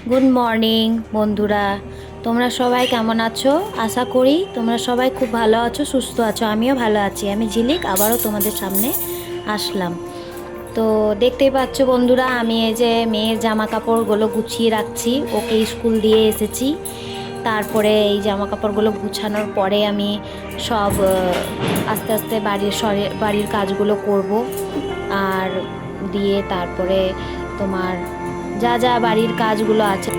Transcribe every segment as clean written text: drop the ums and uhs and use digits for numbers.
Good morning বন্ধুরা, তোমরা সবাই কেমন আছো? আশা করি তোমরা সবাই খুব ভালো আছো, সুস্থ আছো। আমিও ভালো আছি। আমি ঝিলিক আবারও তোমাদের সামনে আসলাম। তো দেখতেই পাচ্ছ বন্ধুরা, আমি এই যে মেয়ের জামা কাপড়গুলো গুছিয়ে রাখছি। ওকে স্কুল দিয়ে এসেছি, তারপরে এই জামা কাপড়গুলো গুছানোর পরে আমি সব আস্তে আস্তে বাড়ির কাজগুলো করব। আর দিয়ে তারপরে তোমার যা যা বাড়ির কাজগুলো আছে,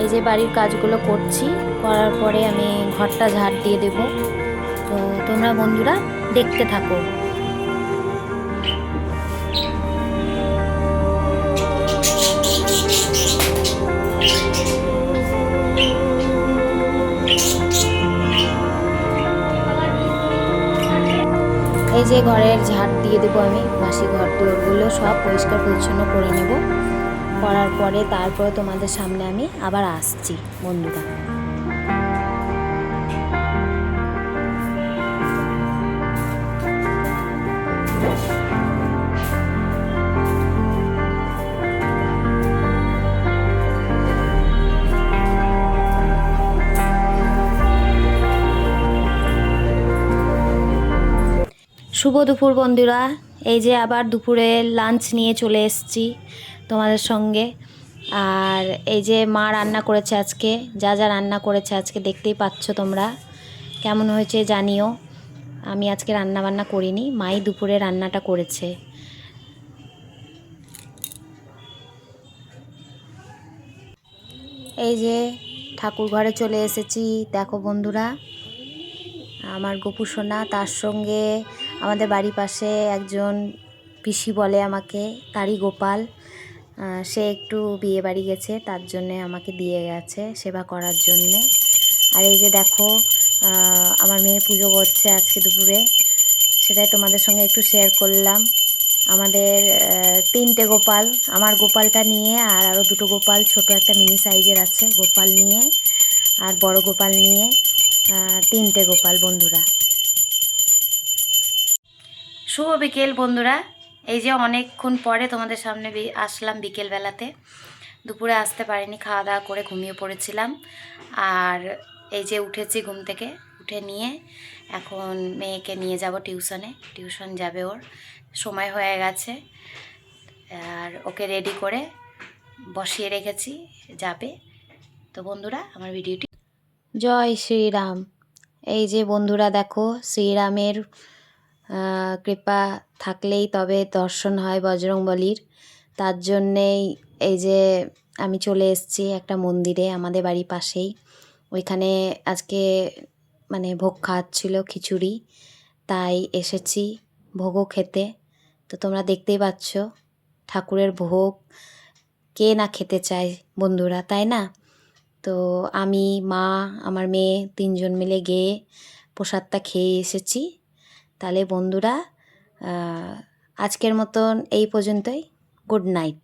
এই যে বাড়ির কাজগুলো করছি, করার পরে আমি ঘরটা ঝাড় দিয়ে দেব। তো তোমরা বন্ধুরা দেখতে থাকো। এই যে ঘরের ঝাড় দিয়ে দেবো, আমি বাসি ঘর দুয়ারগুলো সব পরিষ্কার পরিচ্ছন্ন করে নেব। করার পরে তারপরে তোমাদের সামনে আমি আবার আসছি বন্ধুরা। শুভ দুপুর বন্ধুরা, এই যে আবার দুপুরে লাঞ্চ নিয়ে চলে এসেছি তোমাদের সঙ্গে। আর এই যে মা রান্না করেছে আজকে, যা যা রান্না করেছে আজকে দেখতেই পাচ্ছ তোমরা। কেমন হয়েছে জানিও। আমি আজকে রান্না বান্না করিনি, মাই দুপুরে রান্নাটা করেছে। এই যে ঠাকুর ঘরে চলে এসেছি, দেখো বন্ধুরা। আমার গোপু সোনা, তার সঙ্গে আমাদের বাড়ির পাশে একজন পিসি বলে আমাকে, তারই গোপাল। সে একটু বিয়ে বাড়ি গেছে, তার জন্যে আমাকে দিয়ে গেছে সেবা করার জন্যে। আর এই যে দেখো, আমার মেয়ে পুজো করছে আজকে দুপুরে, সেটাই তোমাদের সঙ্গে একটু শেয়ার করলাম। আমাদের তিনটে গোপাল, আমার গোপালটা নিয়ে আর আরও দুটো গোপাল, ছোট একটা মিনি সাইজের আছে গোপাল নিয়ে, আর বড় গোপাল নিয়ে, তিনটে গোপাল বন্ধুরা। শুভ বিকেল বন্ধুরা, এই যে অনেকক্ষণ পরে তোমাদের সামনে আসলাম বিকেলবেলাতে। দুপুরে আসতে পারিনি, খাওয়া দাওয়া করে ঘুমিয়ে পড়েছিলাম। আর এই যে উঠেছি ঘুম থেকে, উঠে নিয়ে এখন মেয়েকে নিয়ে যাব টিউশনে। টিউশন যাবে, ওর সময় হয়ে গেছে। আর ওকে রেডি করে বসিয়ে রেখেছি, যাবে। তো বন্ধুরা আমার ভিডিওটি, জয় শ্রীরাম। এই যে বন্ধুরা দেখো, শ্রীরামের কৃপা থাকলেই তবে দর্শন হয় বজরংবলীর। তার জন্যেই এই যে আমি চলে এসেছি একটা মন্দিরে আমাদের বাড়ির পাশেই। ওইখানে আজকে মানে ভোগ খাওয়াচ্ছিল, খিচুড়ি, তাই এসেছি ভোগও খেতে। তো তোমরা দেখতেই পাচ্ছ, ঠাকুরের ভোগ কে না খেতে চায় বন্ধুরা, তাই না? তো আমি, মা, আমার মেয়ে তিনজন মিলে গিয়ে প্রসাদটা খেয়ে এসেছি। তাহলে বন্ধুরা, আজকের মতন এই পর্যন্তই। Good night.